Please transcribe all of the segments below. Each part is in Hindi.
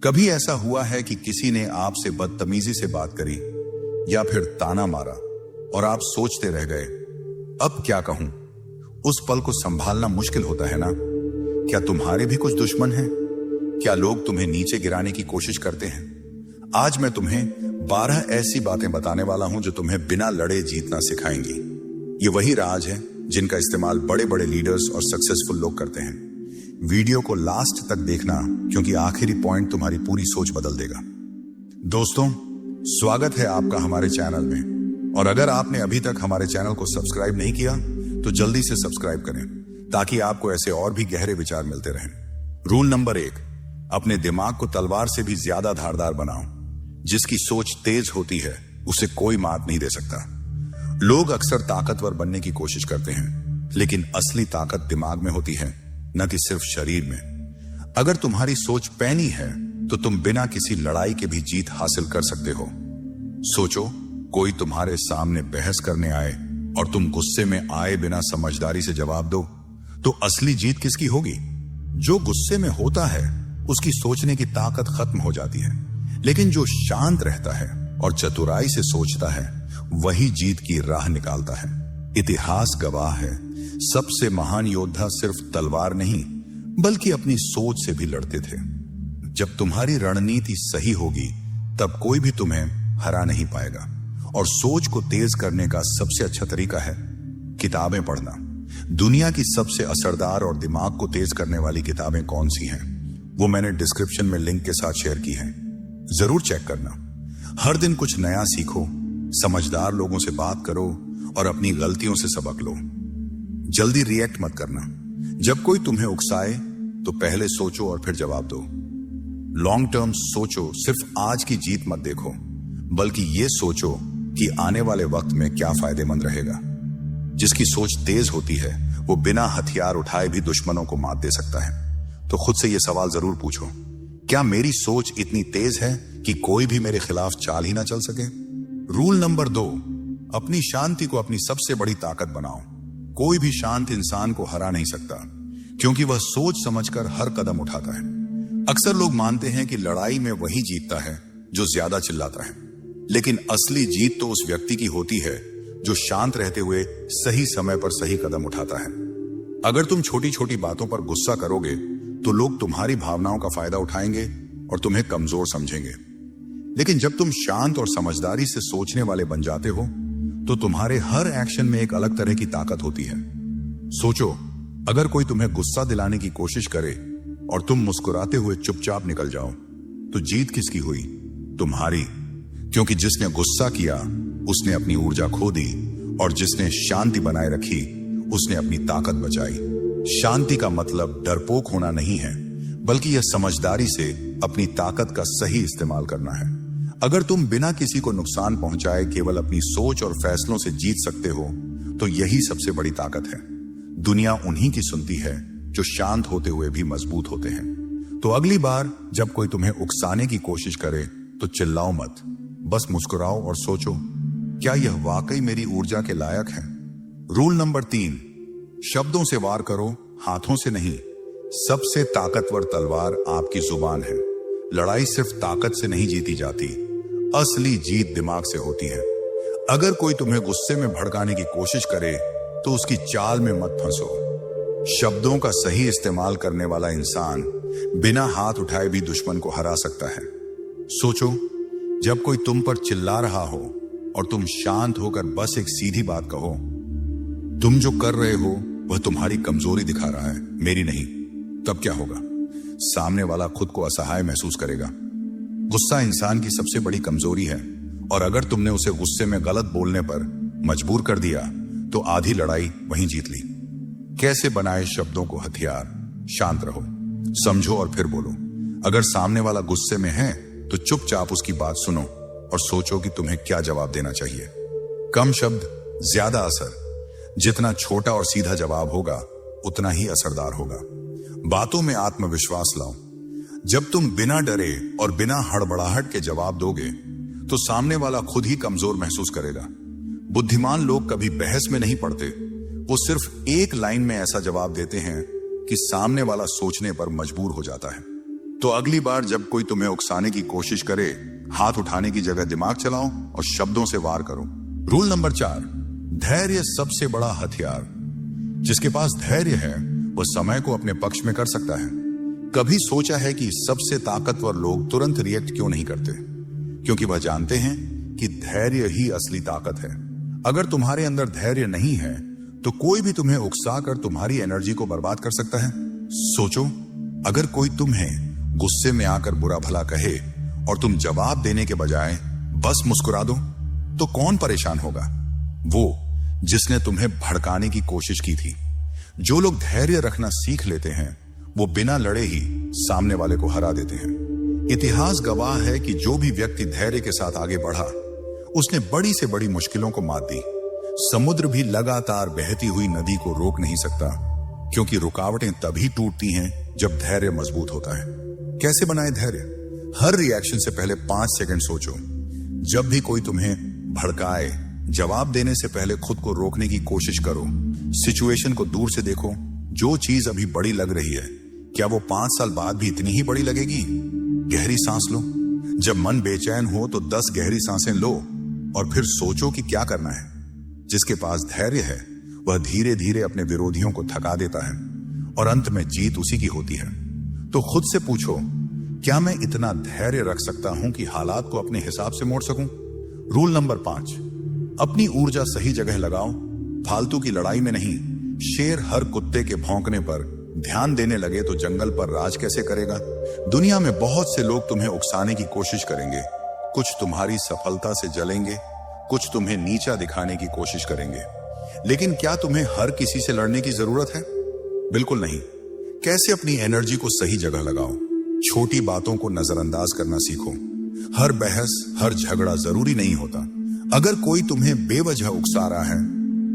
कभी ऐसा हुआ है कि किसी ने आपसे बदतमीजी से बात करी या फिर ताना मारा और आप सोचते रह गए, अब क्या कहूं? उस पल को संभालना मुश्किल होता है ना? क्या तुम्हारे भी कुछ दुश्मन हैं? क्या लोग तुम्हें नीचे गिराने की कोशिश करते हैं? आज मैं तुम्हें 12 ऐसी बातें बताने वाला हूं जो तुम्हें बिना लड़े जीतना सिखाएंगी। ये वही राज है जिनका इस्तेमाल बड़े बड़े लीडर्स और सक्सेसफुल लोग करते हैं। वीडियो को लास्ट तक देखना, क्योंकि आखिरी पॉइंट तुम्हारी पूरी सोच बदल देगा। दोस्तों, स्वागत है आपका हमारे चैनल में, और अगर आपने अभी तक हमारे चैनल को सब्सक्राइब नहीं किया तो जल्दी से सब्सक्राइब करें ताकि आपको ऐसे और भी गहरे विचार मिलते रहें। रूल नंबर 1, अपने दिमाग को तलवार से भी ज्यादा धारदार बनाओ। जिसकी सोच तेज होती है उसे कोई मात नहीं दे सकता। लोग अक्सर ताकतवर बनने की कोशिश करते हैं, लेकिन असली ताकत दिमाग में होती है, न कि सिर्फ शरीर में। अगर तुम्हारी सोच पैनी है तो तुम बिना किसी लड़ाई के भी जीत हासिल कर सकते हो। सोचो, कोई तुम्हारे सामने बहस करने आए और तुम गुस्से में आए बिना समझदारी से जवाब दो, तो असली जीत किसकी होगी? जो गुस्से में होता है उसकी सोचने की ताकत खत्म हो जाती है, लेकिन जो शांत रहता है और चतुराई से सोचता है वही जीत की राह निकालता है। इतिहास गवाह है, सबसे महान योद्धा सिर्फ तलवार नहीं बल्कि अपनी सोच से भी लड़ते थे। जब तुम्हारी रणनीति सही होगी तब कोई भी तुम्हें हरा नहीं पाएगा। और सोच को तेज करने का सबसे अच्छा तरीका है किताबें पढ़ना। दुनिया की सबसे असरदार और दिमाग को तेज करने वाली किताबें कौन सी हैं, वो मैंने डिस्क्रिप्शन में लिंक के साथ शेयर की हैं, जरूर चेक करना। हर दिन कुछ नया सीखो, समझदार लोगों से बात करो और अपनी गलतियों से सबक लो। जल्दी रिएक्ट मत करना। जब कोई तुम्हें उकसाए तो पहले सोचो और फिर जवाब दो। लॉन्ग टर्म सोचो, सिर्फ आज की जीत मत देखो, बल्कि ये सोचो कि आने वाले वक्त में क्या फायदेमंद रहेगा। जिसकी सोच तेज होती है वो बिना हथियार उठाए भी दुश्मनों को मात दे सकता है। तो खुद से ये सवाल जरूर पूछो, क्या मेरी सोच इतनी तेज है कि कोई भी मेरे खिलाफ चाल ही ना चल सके? रूल नंबर 2, अपनी शांति को अपनी सबसे बड़ी ताकत बनाओ। कोई भी शांत इंसान को हरा नहीं सकता, क्योंकि वह सोच समझकर हर कदम उठाता है। अक्सर लोग मानते हैं कि लड़ाई में वही जीतता है जो ज्यादा चिल्लाता है, लेकिन असली जीत तो उस व्यक्ति की होती है जो शांत रहते हुए सही समय पर सही कदम उठाता है। अगर तुम छोटी छोटी बातों पर गुस्सा करोगे तो लोग तुम्हारी भावनाओं का फायदा उठाएंगे और तुम्हें कमजोर समझेंगे। लेकिन जब तुम शांत और समझदारी से सोचने वाले बन जाते हो तो तुम्हारे हर एक्शन में एक अलग तरह की ताकत होती है। सोचो, अगर कोई तुम्हें गुस्सा दिलाने की कोशिश करे और तुम मुस्कुराते हुए चुपचाप निकल जाओ, तो जीत किसकी हुई? तुम्हारी। क्योंकि जिसने गुस्सा किया उसने अपनी ऊर्जा खो दी, और जिसने शांति बनाए रखी उसने अपनी ताकत बचाई। शांति का मतलब डरपोक होना नहीं है, बल्कि यह समझदारी से अपनी ताकत का सही इस्तेमाल करना है। अगर तुम बिना किसी को नुकसान पहुंचाए केवल अपनी सोच और फैसलों से जीत सकते हो, तो यही सबसे बड़ी ताकत है। दुनिया उन्हीं की सुनती है जो शांत होते हुए भी मजबूत होते हैं। तो अगली बार जब कोई तुम्हें उकसाने की कोशिश करे तो चिल्लाओ मत, बस मुस्कुराओ और सोचो, क्या यह वाकई मेरी ऊर्जा के लायक है? रूल नंबर 3, शब्दों से वार करो, हाथों से नहीं। सबसे ताकतवर तलवार आपकी जुबान है। लड़ाई सिर्फ ताकत से नहीं जीती जाती, असली जीत दिमाग से होती है। अगर कोई तुम्हें गुस्से में भड़काने की कोशिश करे तो उसकी चाल में मत फंसो। शब्दों का सही इस्तेमाल करने वाला इंसान बिना हाथ उठाए भी दुश्मन को हरा सकता है। सोचो, जब कोई तुम पर चिल्ला रहा हो और तुम शांत होकर बस एक सीधी बात कहो, तुम जो कर रहे हो वह तुम्हारी कमजोरी दिखा रहा है, मेरी नहीं, तब क्या होगा? सामने वाला खुद को असहाय महसूस करेगा। गुस्सा इंसान की सबसे बड़ी कमजोरी है, और अगर तुमने उसे गुस्से में गलत बोलने पर मजबूर कर दिया तो आधी लड़ाई वहीं जीत ली। कैसे बनाए शब्दों को हथियार? शांत रहो, समझो और फिर बोलो। अगर सामने वाला गुस्से में है तो चुपचाप उसकी बात सुनो और सोचो कि तुम्हें क्या जवाब देना चाहिए। कम शब्द, ज्यादा असर। जितना छोटा और सीधा जवाब होगा उतना ही असरदार होगा। बातों में आत्मविश्वास लाओ। जब तुम बिना डरे और बिना हड़बड़ाहट के जवाब दोगे तो सामने वाला खुद ही कमजोर महसूस करेगा। बुद्धिमान लोग कभी बहस में नहीं पड़ते, वो सिर्फ एक लाइन में ऐसा जवाब देते हैं कि सामने वाला सोचने पर मजबूर हो जाता है। तो अगली बार जब कोई तुम्हें उकसाने की कोशिश करे, हाथ उठाने की जगह दिमाग चलाओ और शब्दों से वार करो। रूल नंबर 4, धैर्य सबसे बड़ा हथियार। जिसके पास धैर्य है वह समय को अपने पक्ष में कर सकता है। कभी सोचा है कि सबसे ताकतवर लोग तुरंत रिएक्ट क्यों नहीं करते? क्योंकि वह जानते हैं कि धैर्य ही असली ताकत है। अगर तुम्हारे अंदर धैर्य नहीं है तो कोई भी तुम्हें उकसा कर तुम्हारी एनर्जी को बर्बाद कर सकता है। सोचो, अगर कोई तुम्हें गुस्से में आकर बुरा भला कहे और तुम जवाब देने के बजाय बस मुस्कुरा दो, तो कौन परेशान होगा? वो जिसने तुम्हें भड़काने की कोशिश की थी। जो लोग धैर्य रखना सीख लेते हैं वो बिना लड़े ही सामने वाले को हरा देते हैं। इतिहास गवाह है कि जो भी व्यक्ति धैर्य के साथ आगे बढ़ा उसने बड़ी से बड़ी मुश्किलों को मात दी। समुद्र भी लगातार बहती हुई नदी को रोक नहीं सकता, क्योंकि रुकावटें तभी टूटती हैं जब धैर्य मजबूत होता है। कैसे बनाए धैर्य? हर रिएक्शन से पहले 5 सेकंड सोचो। जब भी कोई तुम्हें भड़काए, जवाब देने से पहले खुद को रोकने की कोशिश करो। सिचुएशन को दूर से देखो। जो चीज अभी बड़ी लग रही है, क्या वो 5 साल बाद भी इतनी ही बड़ी लगेगी? गहरी सांस लो। जब मन बेचैन हो तो 10 गहरी सांसें लो और फिर सोचो कि क्या करना है। जिसके पास धैर्य है वह धीरे धीरे अपने विरोधियों को थका देता है और अंत में जीत उसी की होती है। तो खुद से पूछो, क्या मैं इतना धैर्य रख सकता हूं कि हालात को अपने हिसाब से मोड़ सकूं? रूल नंबर 5, अपनी ऊर्जा सही जगह लगाओ, फालतू की लड़ाई में नहीं। शेर हर कुत्ते के भौंकने पर ध्यान देने लगे तो जंगल पर राज कैसे करेगा? दुनिया में बहुत से लोग तुम्हें उकसाने की कोशिश करेंगे। कुछ तुम्हारी सफलता से जलेंगे, कुछ तुम्हें नीचा दिखाने की कोशिश करेंगे। लेकिन क्या तुम्हें हर किसी से लड़ने की जरूरत है? बिल्कुल नहीं। कैसे अपनी एनर्जी को सही जगह लगाओ? छोटी बातों को नजरअंदाज करना सीखो। हर बहस, हर झगड़ा जरूरी नहीं होता। अगर कोई तुम्हें बेवजह उकसा रहा है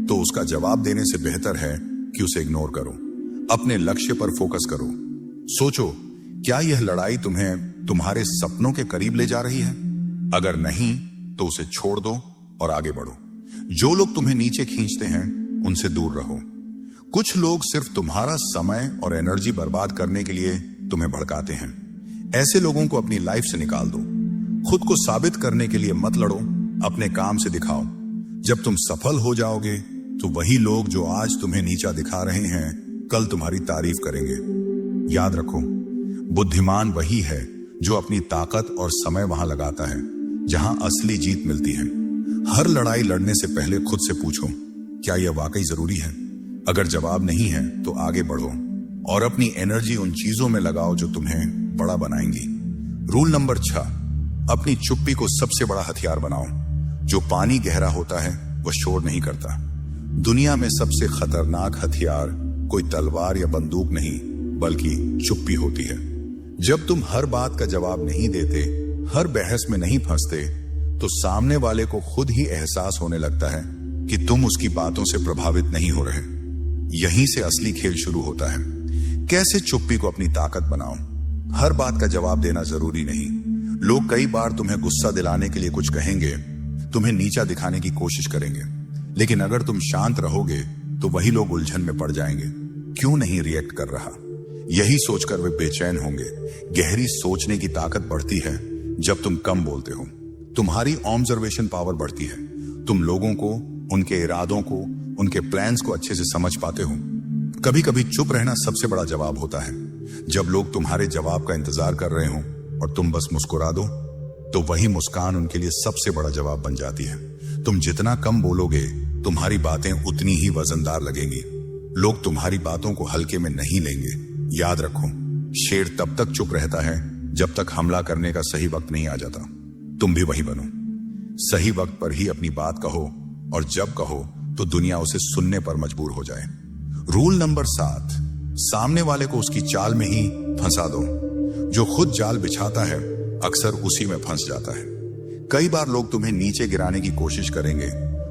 तो उसका जवाब देने से बेहतर है कि उसे इग्नोर करो। अपने लक्ष्य पर फोकस करो। सोचो, क्या यह लड़ाई तुम्हें तुम्हारे सपनों के करीब ले जा रही है? अगर नहीं तो उसे छोड़ दो और आगे बढ़ो। जो लोग तुम्हें नीचे खींचते हैं उनसे दूर रहो। कुछ लोग सिर्फ तुम्हारा समय और एनर्जी बर्बाद करने के लिए तुम्हें भड़काते हैं। ऐसे लोगों को अपनी लाइफ से निकाल दो। खुद को साबित करने के लिए मत लड़ो, अपने काम से दिखाओ। जब तुम सफल हो जाओगे तो वही लोग जो आज तुम्हें नीचा दिखा रहे हैं कल तुम्हारी तारीफ करेंगे। याद रखो, बुद्धिमान वही है जो अपनी ताकत और समय वहां लगाता है जहां असली जीत मिलती है। हर लड़ाई लड़ने से पहले खुद से पूछो, क्या यह वाकई जरूरी है? अगर जवाब नहीं है तो आगे बढ़ो और अपनी एनर्जी उन चीजों में लगाओ जो तुम्हें बड़ा बनाएंगी। रूल नंबर 6, अपनी चुप्पी को सबसे बड़ा हथियार बनाओ। जो पानी गहरा होता है वह शोर नहीं करता। दुनिया में सबसे खतरनाक हथियार कोई तलवार या बंदूक नहीं बल्कि चुप्पी होती है। जब तुम हर बात का जवाब नहीं देते, हर बहस में नहीं फंसते, तो सामने वाले को खुद ही एहसास होने लगता है कि तुम उसकी बातों से प्रभावित नहीं हो रहे। यहीं से असली खेल शुरू होता है। कैसे चुप्पी को अपनी ताकत बनाओ? हर बात का जवाब देना जरूरी नहीं। लोग कई बार तुम्हें गुस्सा दिलाने के लिए कुछ कहेंगे, तुम्हें नीचा दिखाने की कोशिश करेंगे, लेकिन अगर तुम शांत रहोगे तो वही लोग उलझन में पड़ जाएंगे। क्यों नहीं रिएक्ट कर रहा? यही सोचकर वे बेचैन होंगे। गहरी सोचने की ताकत बढ़ती है जब तुम कम बोलते हो। तुम्हारी ऑब्जर्वेशन पावर बढ़ती है। तुम लोगों को, उनके इरादों को, उनके प्लान्स को अच्छे से समझ पाते हो। कभी कभी चुप रहना सबसे बड़ा जवाब होता है। जब लोग तुम्हारे जवाब का इंतजार कर रहे हो और तुम बस मुस्कुरा दो, तो वही मुस्कान उनके लिए सबसे बड़ा जवाब बन जाती है। तुम जितना कम बोलोगे, तुम्हारी बातें उतनी ही वजनदार लगेंगी। लोग तुम्हारी बातों को हल्के में नहीं लेंगे। याद रखो, शेर तब तक चुप रहता है जब तक हमला करने का सही वक्त नहीं आ जाता। तुम भी वही बनो। सही वक्त पर ही अपनी बात कहो और जब कहो तो दुनिया उसे सुनने पर मजबूर हो जाए। रूल नंबर 7, सामने वाले को उसकी चाल में ही फंसा दो। जो खुद जाल बिछाता है अक्सर उसी में फंस जाता है। कई बार लोग तुम्हें नीचे गिराने की कोशिश करेंगे,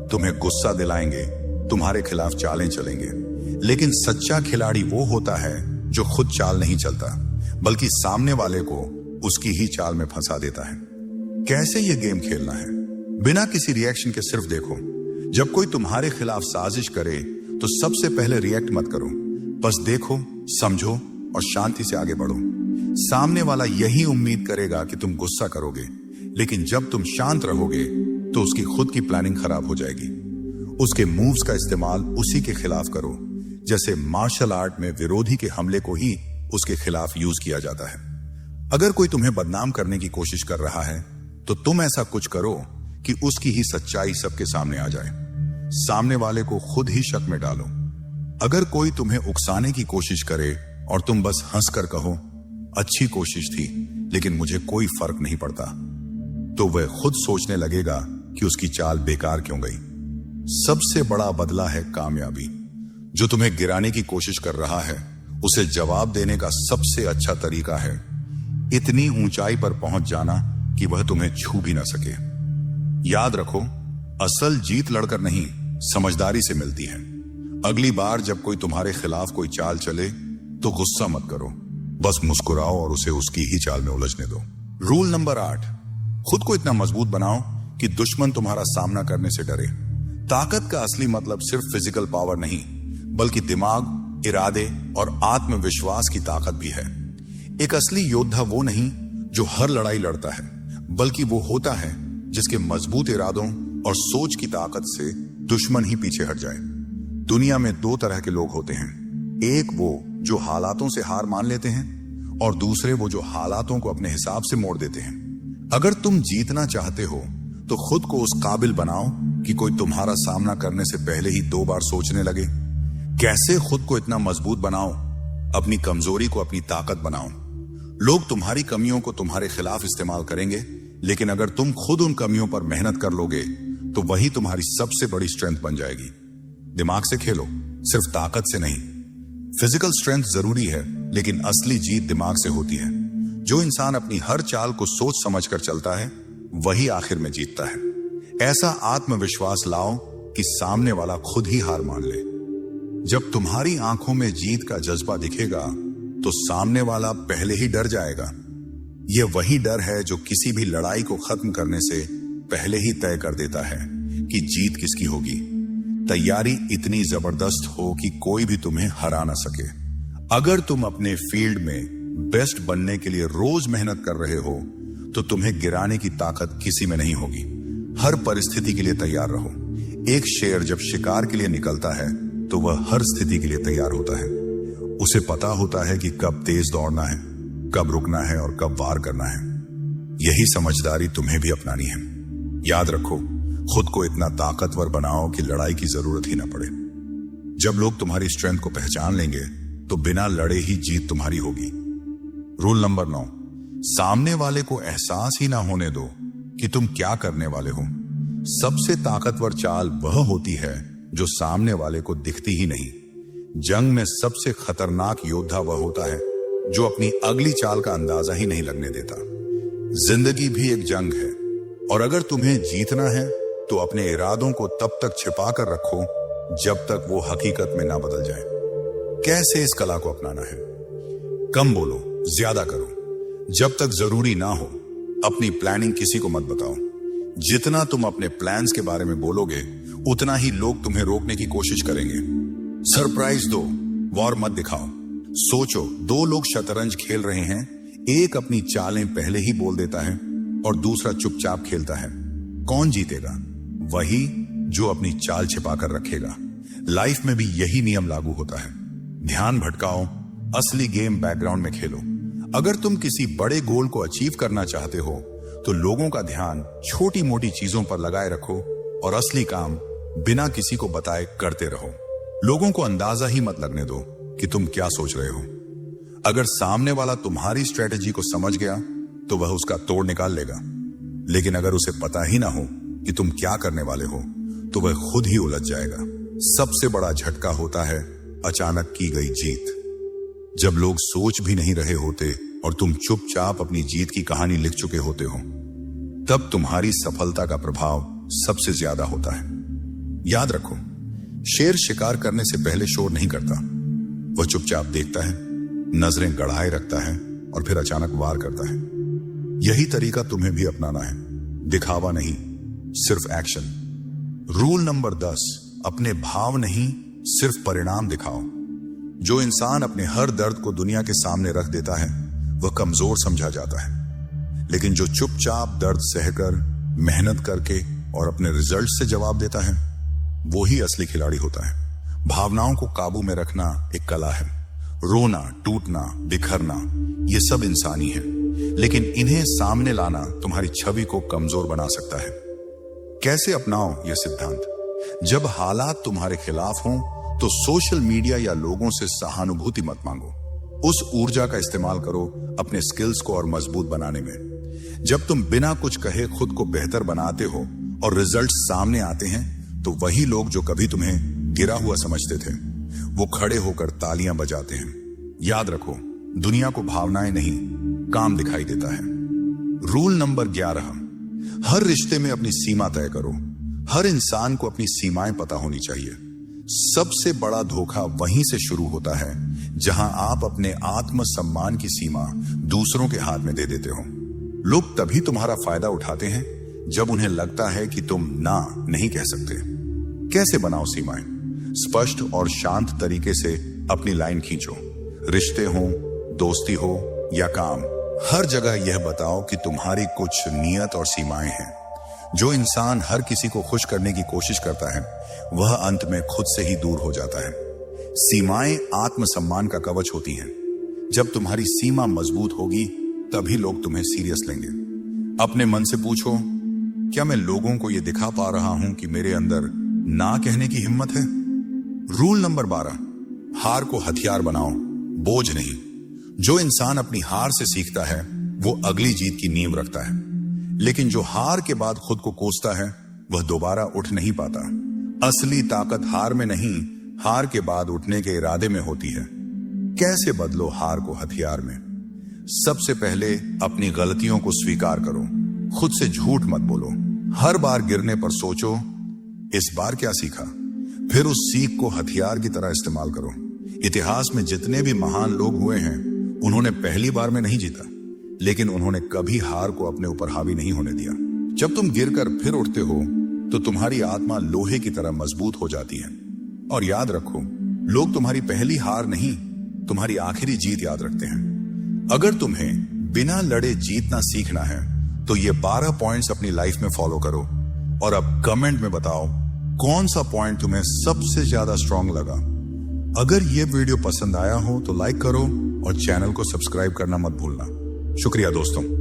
तुम्हें गुस्सा दिलाएंगे, तुम्हारे खिलाफ चालें चलेंगे, लेकिन सच्चा खिलाड़ी वो होता है जो खुद चाल नहीं चलता बल्कि सामने वाले को उसकी ही चाल में फंसा देता है। कैसे ये गेम खेलना है? बिना किसी रिएक्शन के सिर्फ देखो। जब कोई तुम्हारे खिलाफ साजिश करे तो सबसे पहले रिएक्ट मत करो, बस देखो, समझो और शांति से आगे बढ़ो। सामने वाला यही उम्मीद करेगा कि तुम गुस्सा करोगे, लेकिन जब तुम शांत रहोगे तो उसकी खुद की प्लानिंग खराब हो जाएगी। उसके मूव्स का इस्तेमाल उसी के खिलाफ करो, जैसे मार्शल आर्ट में विरोधी के हमले को ही उसके खिलाफ यूज किया जाता है। अगर कोई तुम्हें बदनाम करने की कोशिश कर रहा है तो तुम ऐसा कुछ करो कि उसकी ही सच्चाई सबके सामने आ जाए। सामने वाले को खुद ही शक में डालो। अगर कोई तुम्हें उकसाने की कोशिश करे और तुम बस हंसकर कहो, अच्छी कोशिश थी लेकिन मुझे कोई फर्क नहीं पड़ता, तो वह खुद सोचने लगेगा कि उसकी चाल बेकार क्यों गई। सबसे बड़ा बदला है कामयाबी। जो तुम्हें गिराने की कोशिश कर रहा है उसे जवाब देने का सबसे अच्छा तरीका है इतनी ऊंचाई पर पहुंच जाना कि वह तुम्हें छू भी ना सके। याद रखो, असल जीत लड़कर नहीं, समझदारी से मिलती है। अगली बार जब कोई तुम्हारे खिलाफ कोई चाल चले तो गुस्सा मत करो, बस मुस्कुराओ और उसे उसकी ही चाल में उलझने दो। रूल नंबर 8, खुद को इतना मजबूत बनाओ कि दुश्मन तुम्हारा सामना करने से डरे। ताकत का असली मतलब सिर्फ फिजिकल पावर नहीं, बल्कि दिमाग, इरादे और आत्मविश्वास की ताकत भी है। एक असली योद्धा वो नहीं जो हर लड़ाई लड़ता है, बल्कि वो होता है जिसके मजबूत इरादों और सोच की ताकत से दुश्मन ही पीछे हट जाए। दुनिया में 2 तरह के लोग होते हैं, एक वो जो हालातों से हार मान लेते हैं और दूसरे वो जो हालातों को अपने हिसाब से मोड़ देते हैं। अगर तुम जीतना चाहते हो तो खुद को उस काबिल बनाओ कि कोई तुम्हारा सामना करने से पहले ही 2 बार सोचने लगे। कैसे खुद को इतना मजबूत बनाओ? अपनी कमजोरी को अपनी ताकत बनाओ। लोग तुम्हारी कमियों को तुम्हारे खिलाफ इस्तेमाल करेंगे, लेकिन अगर तुम खुद उन कमियों पर मेहनत कर लोगे तो वही तुम्हारी सबसे बड़ी स्ट्रेंथ बन जाएगी। दिमाग से खेलो, सिर्फ ताकत से नहीं। फिजिकल स्ट्रेंथ जरूरी है, लेकिन असली जीत दिमाग से होती है। जो इंसान अपनी हर चाल को सोच समझकर चलता है वही आखिर में जीतता है। ऐसा आत्मविश्वास लाओ कि सामने वाला खुद ही हार मान ले। जब तुम्हारी आंखों में जीत का जज्बा दिखेगा तो सामने वाला पहले ही डर जाएगा। यह वही डर है जो किसी भी लड़ाई को खत्म करने से पहले ही तय कर देता है कि जीत किसकी होगी। तैयारी इतनी जबरदस्त हो कि कोई भी तुम्हें हरा ना सके। अगर तुम अपने फील्ड में बेस्ट बनने के लिए रोज मेहनत कर रहे हो तो तुम्हें गिराने की ताकत किसी में नहीं होगी। हर परिस्थिति के लिए तैयार रहो। एक शेर जब शिकार के लिए निकलता है तो वह हर स्थिति के लिए तैयार होता है। उसे पता होता है कि कब तेज दौड़ना है, कब रुकना है और कब वार करना है। यही समझदारी तुम्हें भी अपनानी है। याद रखो, खुद को इतना ताकतवर बनाओ कि लड़ाई की जरूरत ही ना पड़े। जब लोग तुम्हारी स्ट्रेंथ को पहचान लेंगे तो बिना लड़े ही जीत तुम्हारी होगी। रूल नंबर 9, सामने वाले को एहसास ही ना होने दो कि तुम क्या करने वाले हो। सबसे ताकतवर चाल वह होती है जो सामने वाले को दिखती ही नहीं। जंग में सबसे खतरनाक योद्धा वह होता है जो अपनी अगली चाल का अंदाजा ही नहीं लगने देता। जिंदगी भी एक जंग है और अगर तुम्हें जीतना है तो अपने इरादों को तब तक छिपा कर रखो जब तक वो हकीकत में ना बदल जाए। कैसे इस कला को अपनाना है? कम बोलो, ज्यादा करो। जब तक जरूरी ना हो अपनी प्लानिंग किसी को मत बताओ। जितना तुम अपने प्लान्स के बारे में बोलोगे उतना ही लोग तुम्हें रोकने की कोशिश करेंगे। सरप्राइज दो, वॉर मत दिखाओ। सोचो, 2 लोग शतरंज खेल रहे हैं, एक अपनी चालें पहले ही बोल देता है और दूसरा चुपचाप खेलता है। कौन जीतेगा? वही जो अपनी चाल छिपाकर रखेगा। लाइफ में भी यही नियम लागू होता है। ध्यान भटकाओ, असली गेम बैकग्राउंड में खेलो। अगर तुम किसी बड़े गोल को अचीव करना चाहते हो तो लोगों का ध्यान छोटी मोटी चीजों पर लगाए रखो और असली काम बिना किसी को बताए करते रहो। लोगों को अंदाजा ही मत लगने दो कि तुम क्या सोच रहे हो। अगर सामने वाला तुम्हारी स्ट्रेटेजी को समझ गया तो वह उसका तोड़ निकाल लेगा, लेकिन अगर उसे पता ही ना हो कि तुम क्या करने वाले हो तो वह खुद ही उलझ जाएगा। सबसे बड़ा झटका होता है अचानक की गई जीत। जब लोग सोच भी नहीं रहे होते और तुम चुपचाप अपनी जीत की कहानी लिख चुके होते हो, तब तुम्हारी सफलता का प्रभाव सबसे ज्यादा होता है। याद रखो, शेर शिकार करने से पहले शोर नहीं करता। वह चुपचाप देखता है, नजरें गड़ाए रखता है और फिर अचानक वार करता है। यही तरीका तुम्हें भी अपनाना है। दिखावा नहीं, सिर्फ एक्शन। रूल नंबर 10, अपने भाव नहीं सिर्फ परिणाम दिखाओ। जो इंसान अपने हर दर्द को दुनिया के सामने रख देता है वह कमजोर समझा जाता है। लेकिन जो चुपचाप दर्द सहकर, मेहनत करके और अपने रिजल्ट से जवाब देता है, वो ही असली खिलाड़ी होता है। भावनाओं को काबू में रखना एक कला है। रोना, टूटना, बिखरना, ये सब इंसानी है, लेकिन इन्हें सामने लाना तुम्हारी छवि को कमजोर बना सकता है। कैसे अपनाओ यह सिद्धांत? जब हालात तुम्हारे खिलाफ हों तो सोशल मीडिया या लोगों से सहानुभूति मत मांगो। उस ऊर्जा का इस्तेमाल करो अपने स्किल्स को और मजबूत बनाने में। जब तुम बिना कुछ कहे खुद को बेहतर बनाते हो और रिजल्ट सामने आते हैं, तो वही लोग जो कभी तुम्हें गिरा हुआ समझते थे, वो खड़े होकर तालियां बजाते हैं। याद रखो, दुनिया को भावनाएं नहीं, काम दिखाई देता है। रूल नंबर 11, हर रिश्ते में अपनी सीमा तय करो। हर इंसान को अपनी सीमाएं पता होनी चाहिए। सबसे बड़ा धोखा वहीं से शुरू होता है जहां आप अपने आत्मसम्मान की सीमा दूसरों के हाथ में दे देते हो। लोग तभी तुम्हारा फायदा उठाते हैं जब उन्हें लगता है कि तुम ना नहीं कह सकते। कैसे बनाओ सीमाएं? स्पष्ट और शांत तरीके से अपनी लाइन खींचो। रिश्ते हो, दोस्ती हो या काम, हर जगह यह बताओ कि तुम्हारी कुछ नियत और सीमाएं हैं। जो इंसान हर किसी को खुश करने की कोशिश करता है, वह अंत में खुद से ही दूर हो जाता है। सीमाएं आत्मसम्मान का कवच होती हैं। जब तुम्हारी सीमा मजबूत होगी, तभी लोग तुम्हें सीरियस लेंगे। अपने मन से पूछो, क्या मैं लोगों को यह दिखा पा रहा हूं कि मेरे अंदर ना कहने की हिम्मत है? रूल नंबर 12, हार को हथियार बनाओ, बोझ नहीं। जो इंसान अपनी हार से सीखता है, वो अगली जीत की नींव रखता है। लेकिन जो हार के बाद खुद को कोसता है, वह दोबारा उठ नहीं पाता। असली ताकत हार में नहीं, हार के बाद उठने के इरादे में होती है। कैसे बदलो हार को हथियार में? सबसे पहले अपनी गलतियों को स्वीकार करो। खुद से झूठ मत बोलो। हर बार गिरने पर सोचो, इस बार क्या सीखा? फिर उस सीख को हथियार की तरह इस्तेमाल करो। इतिहास में जितने भी महान लोग हुए हैं, उन्होंने पहली बार में नहीं जीता, लेकिन उन्होंने कभी हार को अपने ऊपर हावी नहीं होने दिया। जब तुम गिरकर फिर उठते हो, तो तुम्हारी आत्मा लोहे की तरह मजबूत हो जाती है। और याद रखो, लोग तुम्हारी पहली हार नहीं, तुम्हारी आखिरी जीत याद रखते हैं। अगर तुम्हें बिना लड़े जीतना सीखना है, तो ये 12 पॉइंट्स अपनी लाइफ में फॉलो करो। और अब कमेंट में बताओ, कौन सा पॉइंट तुम्हें सबसे ज्यादा स्ट्रांग लगा। अगर ये वीडियो पसंद आया हो तो लाइक करो और चैनल को सब्सक्राइब करना मत भूलना। शुक्रिया दोस्तों।